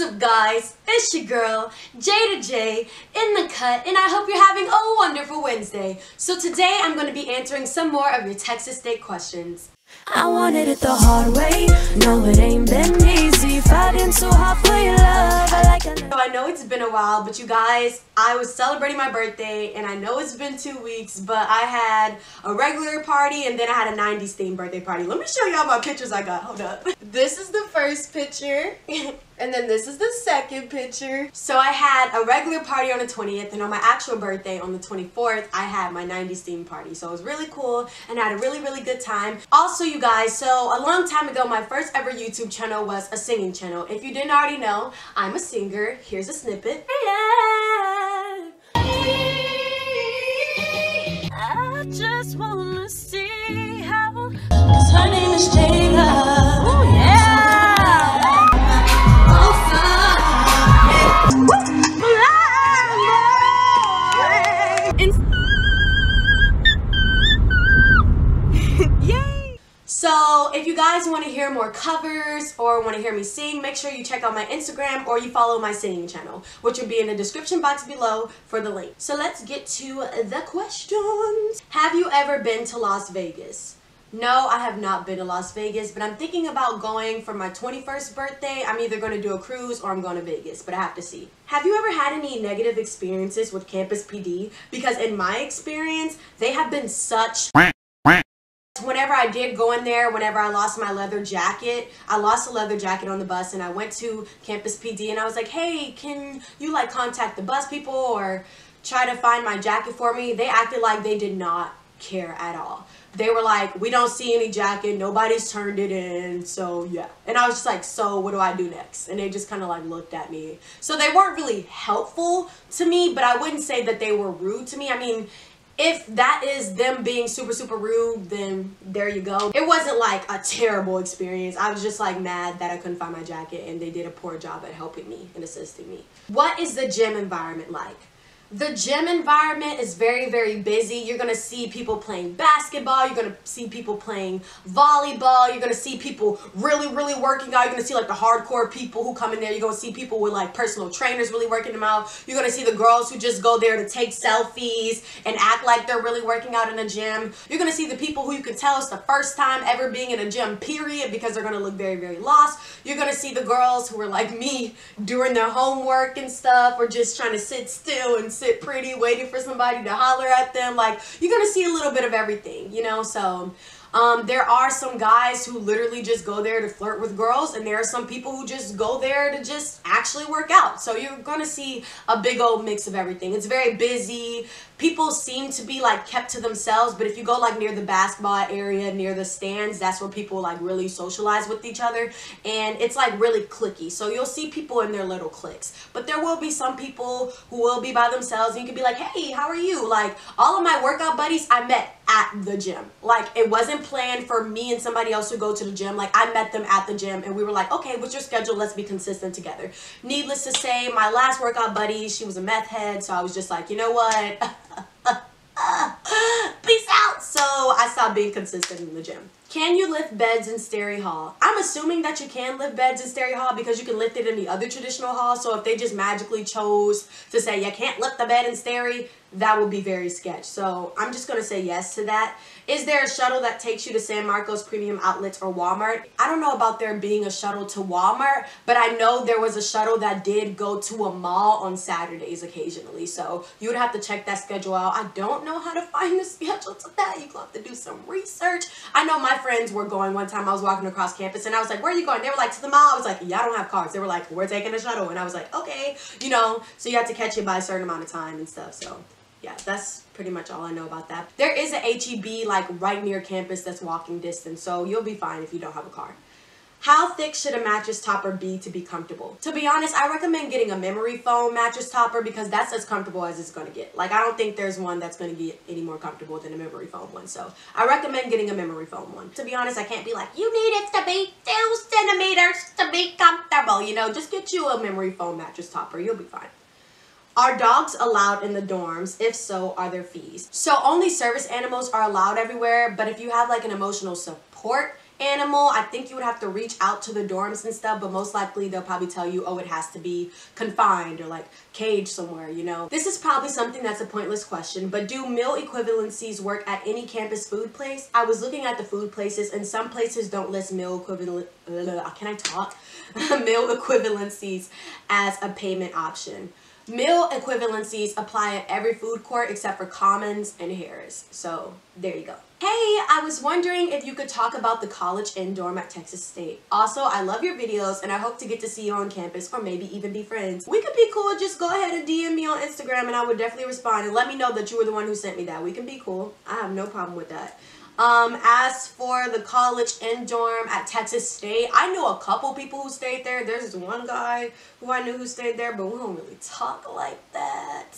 up, guys? It's your girl, J to J, in the cut, and I hope you're having a wonderful Wednesday. So today I'm going to be answering some more of your Texas State questions. I wanted it the hard way. No, it ain't been easy. Fighting so hard for your love. So I know it's been a while, but you guys, I was celebrating my birthday, and I know it's been 2 weeks, but I had a regular party, and then I had a 90s themed birthday party. Let me show y'all my pictures I got. Hold up. This is the first picture, and then this is the second picture. So I had a regular party on the 20th, and on my actual birthday on the 24th, I had my 90s themed party. So it was really cool, and I had a really, really good time. Also, you guys, so a long time ago, my first ever YouTube channel was a singing channel. If you didn't already know, I'm a singer. Here's a snippet. I just wanna see how. 'Cause her name is Jayla. Oh yeah. Yay! So if you guys want to hear more covers or want to hear me sing, make sure you check out my Instagram or you follow my singing channel, which will be in the description box below for the link. So let's get to the questions. Have you ever been to Las Vegas? No, I have not been to Las Vegas, but I'm thinking about going for my 21st birthday. I'm either going to do a cruise or I'm going to Vegas, but I have to see. Have you ever had any negative experiences with Campus PD? Because in my experience, they have been such... Whenever I did go in there, whenever I lost my leather jacket, I lost a leather jacket on the bus, and I went to Campus PD and I was like, hey, can you like contact the bus people or try to find my jacket for me? They acted like they did not care at all. They were like, we don't see any jacket, nobody's turned it in, so yeah. And I was just like, so what do I do next? And they just kind of like looked at me. So they weren't really helpful to me, but I wouldn't say that they were rude to me. I mean, if that is them being super, super rude, then there you go. It wasn't like a terrible experience. I was just like mad that I couldn't find my jacket and they did a poor job at helping me and assisting me. What is the gym environment like? The gym environment is very, very busy. You're going to see people playing basketball. You're going to see people playing volleyball. You're going to see people really, really working out. You're going to see like the hardcore people who come in there. You're going to see people with like personal trainers really working them out. You're going to see the girls who just go there to take selfies and act like they're really working out in a gym. You're going to see the people who you can tell it's the first time ever being in a gym, period, because they're going to look very, very lost. You're going to see the girls who are like me doing their homework and stuff, or just trying to sit still and sit pretty, waiting for somebody to holler at them. Like, you're gonna see a little bit of everything, you know. So there are some guys who literally just go there to flirt with girls, and there are some people who just go there to just actually work out. So you're gonna see a big old mix of everything. It's very busy. People seem to be like kept to themselves, but if you go like near the basketball area, near the stands, that's where people like really socialize with each other, and it's like really cliquey. So you'll see people in their little cliques, but there will be some people who will be by themselves, and you can be like, hey, how are you? Like, all of my workout buddies I met at the gym. Like, it wasn't planned for me and somebody else to go to the gym. Like, I met them at the gym, and we were like, okay, what's your schedule? Let's be consistent together. Needless to say, my last workout buddy, she was a meth head, so I was just like, you know what? Peace out. So I stopped being consistent in the gym. Can you lift beds in Steri Hall? I'm assuming that you can lift beds in Steri Hall because you can lift it in the other traditional hall. So if they just magically chose to say you can't lift the bed in Steri, that would be very sketch. So I'm just going to say yes to that. Is there a shuttle that takes you to San Marcos Premium Outlets or Walmart? I don't know about there being a shuttle to Walmart, but I know there was a shuttle that did go to a mall on Saturdays occasionally. So you would have to check that schedule out. I don't know how to find the schedule to that. You're going to have to do some research. I know my friends were going one time. I was walking across campus and I was like, where are you going? They were like, to the mall. I was like, yeah, I don't have cars. They were like, we're taking a shuttle. And I was like, okay, you know, so you have to catch it by a certain amount of time and stuff. So yeah, that's pretty much all I know about that. There is a HEB like right near campus that's walking distance, so you'll be fine if you don't have a car. How thick should a mattress topper be to be comfortable? To be honest, I recommend getting a memory foam mattress topper because that's as comfortable as it's going to get. Like, I don't think there's one that's going to get any more comfortable than a memory foam one. So I recommend getting a memory foam one. To be honest, I can't be like, you need it to be 2 centimeters to be comfortable. You know, just get you a memory foam mattress topper. You'll be fine. Are dogs allowed in the dorms? If so, are there fees? So only service animals are allowed everywhere, but if you have like an emotional support animal, I think you would have to reach out to the dorms and stuff, but most likely they'll probably tell you, oh, it has to be confined or like caged somewhere, you know. This is probably something that's a pointless question, but do meal equivalencies work at any campus food place? I was looking at the food places, and some places don't list meal equivalent, can I talk? Meal equivalencies as a payment option. Meal equivalencies apply at every food court except for Commons and Harris. So there you go. Hey, I was wondering if you could talk about the college inn dorm at Texas State. Also, I love your videos and I hope to get to see you on campus or maybe even be friends. We could be cool. Just go ahead and DM me on Instagram and I would definitely respond, and let me know that you were the one who sent me that. We can be cool. I have no problem with that. As for the college inn dorm at Texas State, I know a couple people who stayed there. There's one guy who I knew who stayed there, but we don't really talk like that.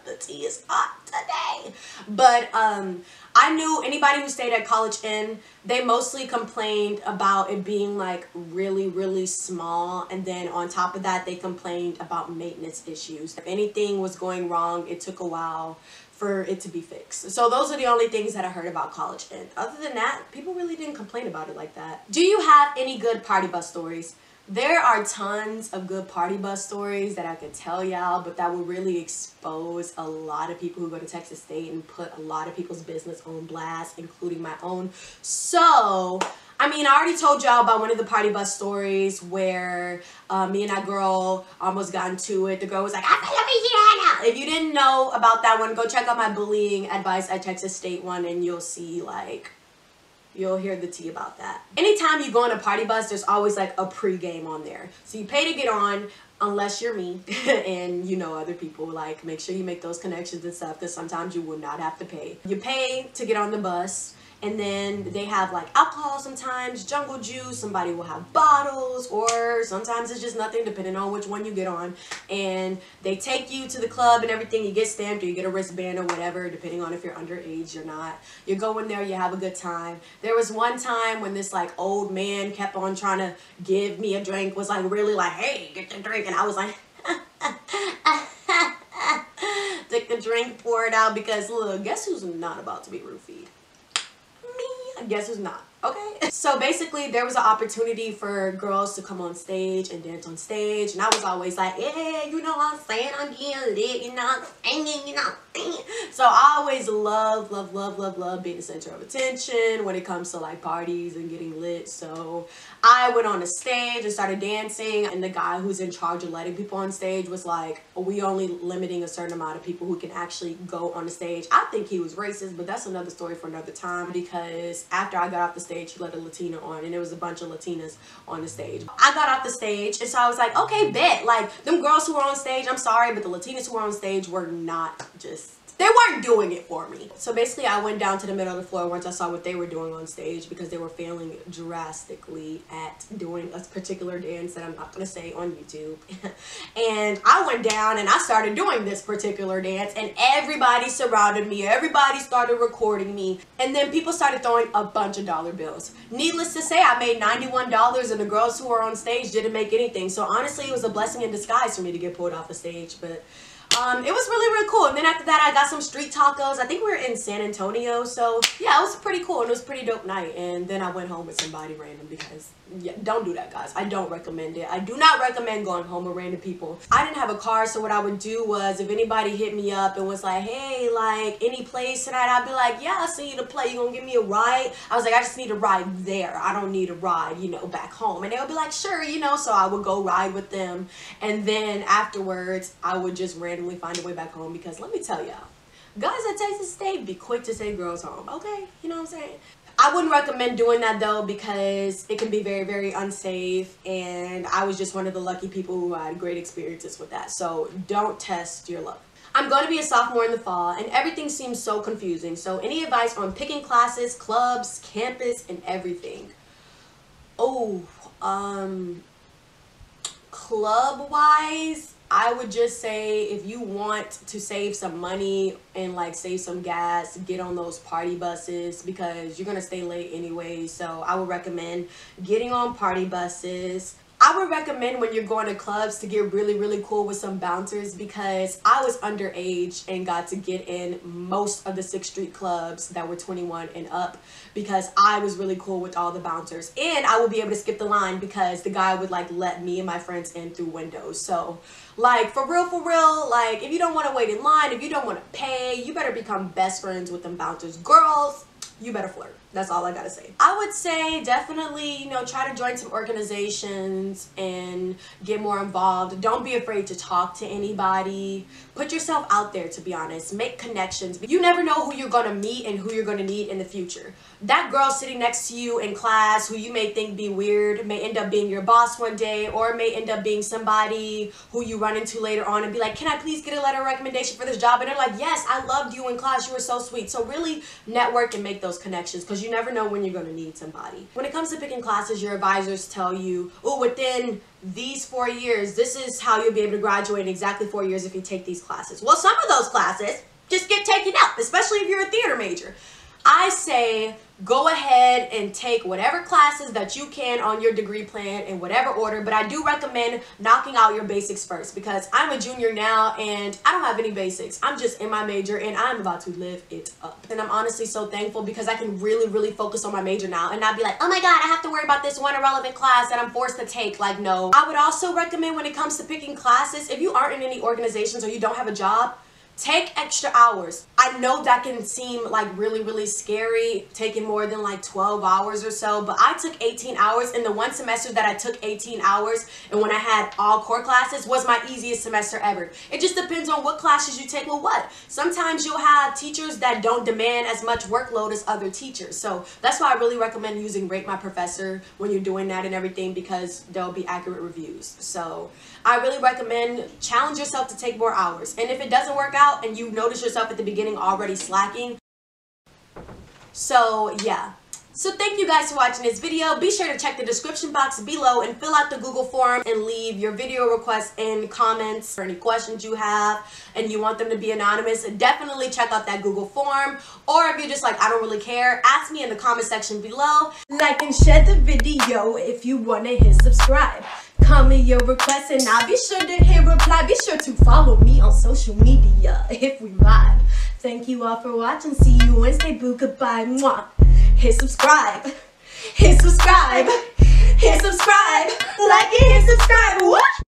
The tea is hot today. But I knew anybody who stayed at College Inn, they mostly complained about it being like really, really small, and then on top of that, they complained about maintenance issues. If anything was going wrong, it took a while for it to be fixed. So those are the only things that I heard about College Inn. Other than that, people really didn't complain about it like that. Do you have any good party bus stories? There are tons of good party bus stories that I could tell y'all, but that will really expose a lot of people who go to Texas State and put a lot of people's business on blast, including my own. So, I mean, I already told y'all about one of the party bus stories where me and that girl almost got into it. The girl was like, I feel Louisiana. If you didn't know about that one, go check out my bullying advice at Texas State one and you'll see, like, you'll hear the tea about that. Anytime you go on a party bus, there's always like a pre-game on there. So you pay to get on, unless you're me and you know other people. Like, make sure you make those connections and stuff, because sometimes you will not have to pay. You pay to get on the bus, and then they have like alcohol sometimes, jungle juice, somebody will have bottles, or sometimes it's just nothing depending on which one you get on. And they take you to the club and everything. You get stamped or you get a wristband or whatever, depending on if you're underage or not. You go in there, you have a good time. There was one time when this like old man kept on trying to give me a drink, was like really like, hey, get the drink. And I was like, took the drink, pour it out, because look, guess who's not about to be roofied? Guess who's not? Okay. So basically there was an opportunity for girls to come on stage and dance on stage, and I was always like, yeah, you know what I'm saying, I'm getting lit, you know what I'm saying, you know what I'm saying. So I always love being the center of attention when it comes to like parties and getting lit. So I went on the stage and started dancing, and the guy who's in charge of letting people on stage was like, we only limiting a certain amount of people who can actually go on the stage. I think he was racist, but that's another story for another time, because after I got off the stage, he let a Latina on, and there was a bunch of Latinas on the stage. I got off the stage, and so I was like, okay, bet. Like, them girls who were on stage, I'm sorry, but the Latinas who were on stage were not just, they weren't doing it for me. So basically I went down to the middle of the floor once I saw what they were doing on stage, because they were failing drastically at doing a particular dance that I'm not going to say on YouTube. And I went down and I started doing this particular dance, and everybody surrounded me. Everybody started recording me. And then people started throwing a bunch of dollar bills. Needless to say, I made $91, and the girls who were on stage didn't make anything. So honestly, it was a blessing in disguise for me to get pulled off the stage. But it was really cool. And then after that, I got some street tacos. I think we were in San Antonio. So yeah, it was pretty cool, and it was a pretty dope night. And then I went home with somebody random, because yeah, don't do that, guys. I don't recommend it. I do not recommend going home with random people. I didn't have a car, so what I would do was, if anybody hit me up and was like, hey, like, any place tonight, I'd be like, yeah, I see you to play. You gonna give me a ride? I was like, I just need a ride there. I don't need a ride, you know, back home. And they would be like, sure, you know. So I would go ride with them, and then afterwards, I would just randomly find a way back home, because let me tell y'all, guys at Texas State be quick to say girls home, okay? You know what I'm saying? I wouldn't recommend doing that though, because it can be very unsafe, and I was just one of the lucky people who had great experiences with that. So don't test your luck. I'm going to be a sophomore in the fall, and everything seems so confusing. So any advice on picking classes, clubs, campus, and everything? Oh, club-wise, I would just say, if you want to save some money and like save some gas, get on those party buses, because you're gonna stay late anyway. So I would recommend getting on party buses. I I would recommend when you're going to clubs to get really cool with some bouncers, because I was underage and got to get in most of the 6th Street clubs that were 21 and up because I was really cool with all the bouncers, and I would be able to skip the line because the guy would like let me and my friends in through windows. So like for real, like if you don't want to wait in line, if you don't want to pay, you better become best friends with them bouncers. Girls, you better flirt. That's all I gotta say. I would say definitely, you know, try to join some organizations and get more involved. Don't be afraid to talk to anybody. Put yourself out there, to be honest. Make connections. You never know who you're gonna meet and who you're gonna need in the future. That girl sitting next to you in class who you may think be weird may end up being your boss one day, or may end up being somebody who you run into later on and be like, can I please get a letter of recommendation for this job? And they're like, yes, I loved you in class. You were so sweet. So really network and make those connections, because you never know when you're going to need somebody. When it comes to picking classes, your advisors tell you, oh, within these 4 years, this is how you'll be able to graduate in exactly 4 years if you take these classes. Well, some of those classes just get taken up, especially if you're a theater major. I say go ahead and take whatever classes that you can on your degree plan in whatever order, but I do recommend knocking out your basics first, because I'm a junior now and I don't have any basics. I'm just in my major and I'm about to live it up. And I'm honestly so thankful because I can really focus on my major now and not be like, oh my god, I have to worry about this one irrelevant class that I'm forced to take. Like, no. I would also recommend, when it comes to picking classes, if you aren't in any organizations or you don't have a job, take extra hours. I know that can seem like really scary, taking more than like 12 hours or so, but I took 18 hours, and the one semester that I took 18 hours and when I had all core classes was my easiest semester ever. It just depends on what classes you take with what. Sometimes you'll have teachers that don't demand as much workload as other teachers, so that's why I really recommend using Rate My Professor when you're doing that and everything, because there'll be accurate reviews. So I really recommend challenge yourself to take more hours, and if it doesn't work out and you notice yourself at the beginning already slacking. So yeah. So thank you guys for watching this video. Be sure to check the description box below and fill out the Google form and leave your video requests and comments for any questions you have and you want them to be anonymous. Definitely check out that Google form. Or if you're just like, I don't really care, ask me in the comment section below. Like and share the video if you want to hit subscribe. Comment your requests and I'll be sure to hit reply. Be sure to follow me on social media if we vibe. Thank you all for watching. See you Wednesday. Boo. Goodbye. Mwah. Hit subscribe. Hit subscribe. Hit subscribe. Like it. Hit subscribe. What?